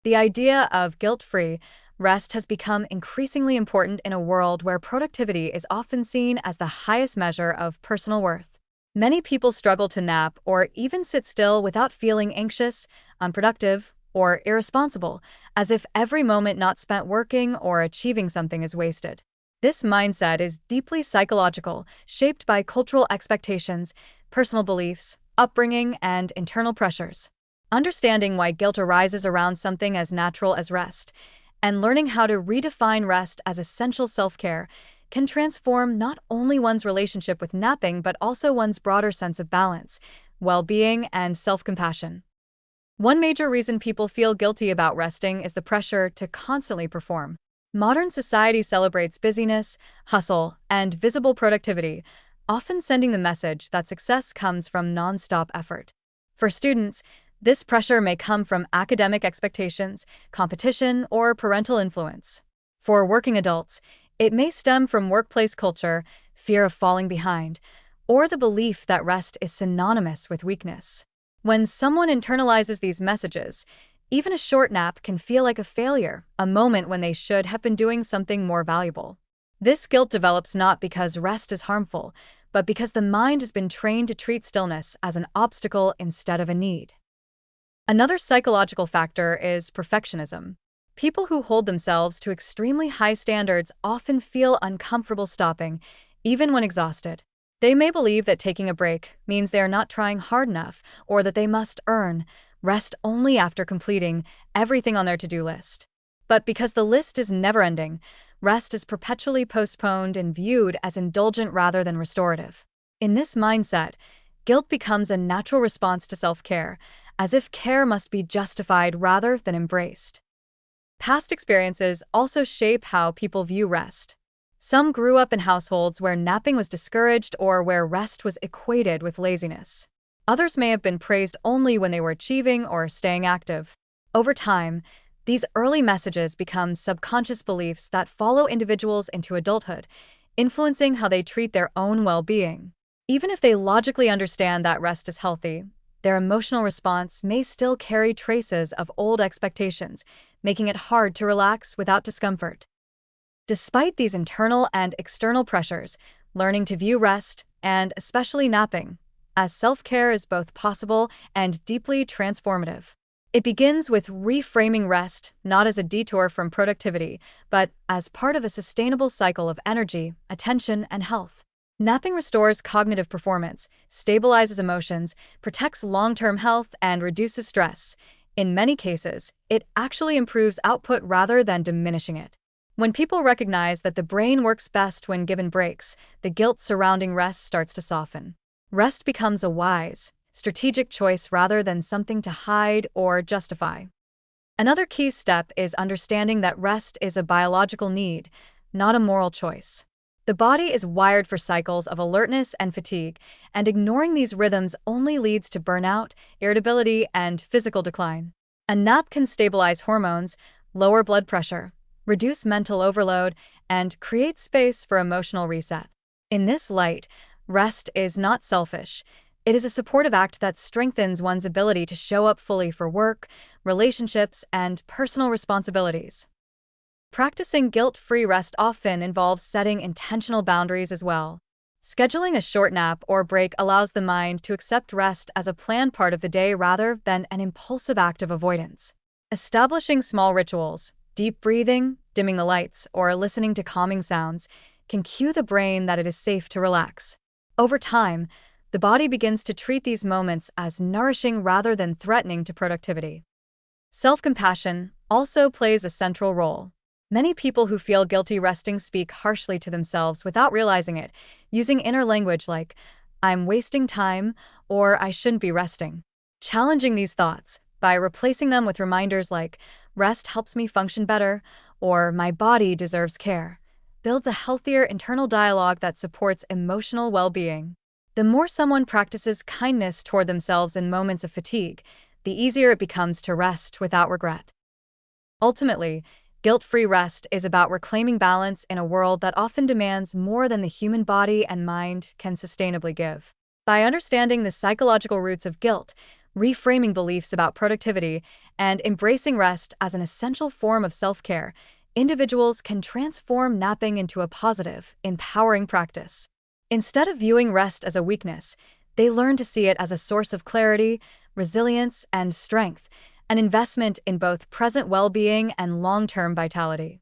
The idea of guilt-free rest has become increasingly important in a world where productivity is often seen as the highest measure of personal worth. Many people struggle to nap or even sit still without feeling anxious, unproductive, or irresponsible, as if every moment not spent working or achieving something is wasted. This mindset is deeply psychological, shaped by cultural expectations, personal beliefs, upbringing, and internal pressures. Understanding why guilt arises around something as natural as rest, and learning how to redefine rest as essential self-care, can transform not only one's relationship with napping but also one's broader sense of balance, well-being, and self-compassion. One major reason people feel guilty about resting is the pressure to constantly perform. Modern society celebrates busyness, hustle, and visible productivity, often sending the message that success comes from non-stop effort. For students, this pressure may come from academic expectations, competition, or parental influence. For working adults, it may stem from workplace culture, fear of falling behind, or the belief that rest is synonymous with weakness. When someone internalizes these messages, even a short nap can feel like a failure, a moment when they should have been doing something more valuable. This guilt develops not because rest is harmful, but because the mind has been trained to treat stillness as an obstacle instead of a need. Another psychological factor is perfectionism. People who hold themselves to extremely high standards often feel uncomfortable stopping, even when exhausted. They may believe that taking a break means they are not trying hard enough, or that they must earn rest only after completing everything on their to-do list. But because the list is never-ending, rest is perpetually postponed and viewed as indulgent rather than restorative. In this mindset, guilt becomes a natural response to self-care, as if care must be justified rather than embraced. Past experiences also shape how people view rest. Some grew up in households where napping was discouraged or where rest was equated with laziness. Others may have been praised only when they were achieving or staying active. Over time, these early messages become subconscious beliefs that follow individuals into adulthood, influencing how they treat their own well-being. Even if they logically understand that rest is healthy, their emotional response may still carry traces of old expectations, making it hard to relax without discomfort. Despite these internal and external pressures, learning to view rest, and especially napping, as self-care is both possible and deeply transformative. It begins with reframing rest not as a detour from productivity, but as part of a sustainable cycle of energy, attention, and health. Napping restores cognitive performance, stabilizes emotions, protects long-term health, and reduces stress. In many cases, it actually improves output rather than diminishing it. When people recognize that the brain works best when given breaks, the guilt surrounding rest starts to soften. Rest becomes a wise, strategic choice rather than something to hide or justify. Another key step is understanding that rest is a biological need, not a moral choice. The body is wired for cycles of alertness and fatigue, and ignoring these rhythms only leads to burnout, irritability, and physical decline. A nap can stabilize hormones, lower blood pressure, reduce mental overload, and create space for emotional reset. In this light, rest is not selfish. It is a supportive act that strengthens one's ability to show up fully for work, relationships, and personal responsibilities. Practicing guilt-free rest often involves setting intentional boundaries as well. Scheduling a short nap or break allows the mind to accept rest as a planned part of the day rather than an impulsive act of avoidance. Establishing small rituals, deep breathing, dimming the lights, or listening to calming sounds can cue the brain that it is safe to relax. Over time, the body begins to treat these moments as nourishing rather than threatening to productivity. Self-compassion also plays a central role. Many people who feel guilty resting speak harshly to themselves without realizing it, using inner language like, "I'm wasting time," or "I shouldn't be resting." Challenging these thoughts by replacing them with reminders like, "Rest helps me function better," or "My body deserves care," builds a healthier internal dialogue that supports emotional well-being. The more someone practices kindness toward themselves in moments of fatigue, the easier it becomes to rest without regret. Ultimately, guilt-free rest is about reclaiming balance in a world that often demands more than the human body and mind can sustainably give. By understanding the psychological roots of guilt, reframing beliefs about productivity, and embracing rest as an essential form of self-care, individuals can transform napping into a positive, empowering practice. Instead of viewing rest as a weakness, they learn to see it as a source of clarity, resilience, and strength, an investment in both present well-being and long-term vitality.